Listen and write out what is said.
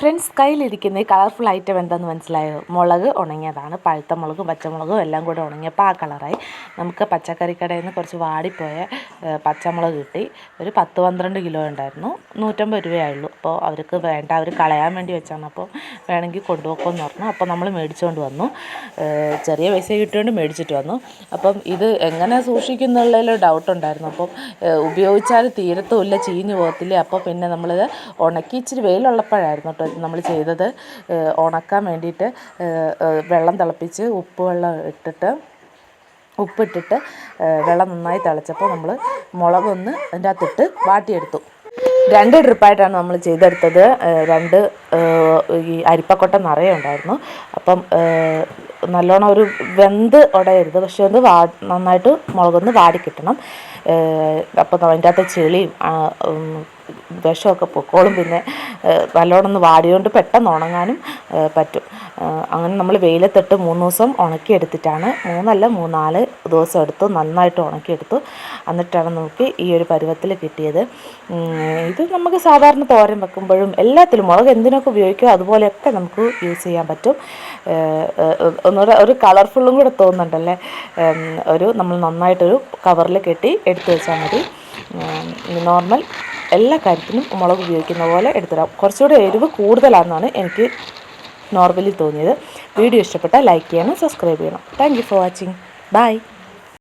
Friends, കയ്യിലിരിക്കുന്ന ഈ colourful item എന്താണെന്ന് മനസ്സിലായോ? മുളക് ഉണങ്ങിയതാണ്. പഴുത്ത മുളകും പച്ചമുളകും എല്ലാം കൂടെ ഉണങ്ങിയപ്പോൾ ആ കളറായി. നമുക്ക് പച്ചക്കറി കടയിൽ നിന്ന് കുറച്ച് വാടിപ്പോയ പച്ചമുളക് കിട്ടി. ഒരു 10-12 കിലോ ഉണ്ടായിരുന്നു. 150 രൂപയായുള്ളൂ. അപ്പോൾ അവർക്ക് വേണ്ട, അവർ കളയാൻ വേണ്ടി വെച്ചാണ്. അപ്പോൾ വേണമെങ്കിൽ കൊണ്ടുപോക്കുമെന്ന് പറഞ്ഞു. അപ്പോൾ നമ്മൾ മേടിച്ചുകൊണ്ട് വന്നു. ചെറിയ പൈസ കിട്ടിയോണ്ട് മേടിച്ചിട്ട് വന്നു. അപ്പം ഇത് എങ്ങനെ സൂക്ഷിക്കുന്നുള്ളതിൽ ഡൗട്ടുണ്ടായിരുന്നു. അപ്പം ഉപയോഗിച്ചാൽ തീരത്തുമില്ല, ചീഞ്ഞു പോകത്തില്ല. അപ്പോൾ പിന്നെ നമ്മളിത് ഉണക്കി ഇച്ചിരി വെയിലുള്ളപ്പോഴായിരുന്നു കേട്ടോ നമ്മൾ ചെയ്തത്. ഉണക്കാൻ വേണ്ടിയിട്ട് വെള്ളം തിളപ്പിച്ച് ഉപ്പിട്ടിട്ട് വെള്ളം നന്നായി തിളച്ചപ്പോൾ നമ്മൾ മുളകൊന്ന് അതിൻ്റെ അകത്തിട്ട് വാട്ടിയെടുത്തു. 2 ട്രിപ്പായിട്ടാണ് നമ്മൾ ചെയ്തെടുത്തത്. 2 ഈ അരിപ്പക്കൊട്ട നിറയെ ഉണ്ടായിരുന്നു. അപ്പം നല്ലോണം ഒരു വെന്ത് ഉടയരുത്, പക്ഷെ ഒന്ന് നന്നായിട്ട് മുളകൊന്ന് വാടിക്കിട്ടണം. അപ്പം അതിൻ്റെ അകത്ത് ചെളിയും വിഷമൊക്കെ പൊക്കോളും. പിന്നെ നല്ലോണം ഒന്ന് വാടിയോണ്ട് പെട്ടെന്ന് ഉണങ്ങാനും പറ്റും. അങ്ങനെ നമ്മൾ വെയിലത്തിട്ട് 3 ദിവസം ഉണക്കിയെടുത്തിട്ടാണ്, 3-4 ദിവസം എടുത്തു, നന്നായിട്ട് ഉണക്കിയെടുത്തു. എന്നിട്ടാണ് നമുക്ക് ഈ ഒരു പരുവത്തിൽ കിട്ടിയത്. ഇത് നമുക്ക് സാധാരണ തോരൻ വെക്കുമ്പോഴും എല്ലാത്തിലും മുളക് എന്തിനൊക്കെ ഉപയോഗിക്കുമോ അതുപോലെയൊക്കെ നമുക്ക് യൂസ് ചെയ്യാൻ പറ്റും. ഒന്നുകൂടെ ഒരു കളർഫുള്ളും കൂടെ തോന്നുന്നുണ്ടല്ലേ. നമ്മൾ നന്നായിട്ടൊരു കവറിൽ കെട്ടി എടുത്തു വെച്ചാൽ മതി. നോർമൽ എല്ലാ കാര്യത്തിനും മുളക് ഉപയോഗിക്കുന്ന പോലെ എടുത്തിടാം. കുറച്ചുകൂടെ എരിവ് കൂടുതലാണെന്നാണ് എനിക്ക് നോർമലി തോന്നിയത്. വീഡിയോ ഇഷ്ടപ്പെട്ടാൽ ലൈക്ക് ചെയ്യണം, സബ്സ്ക്രൈബ് ചെയ്യണം. Thank you for watching. By.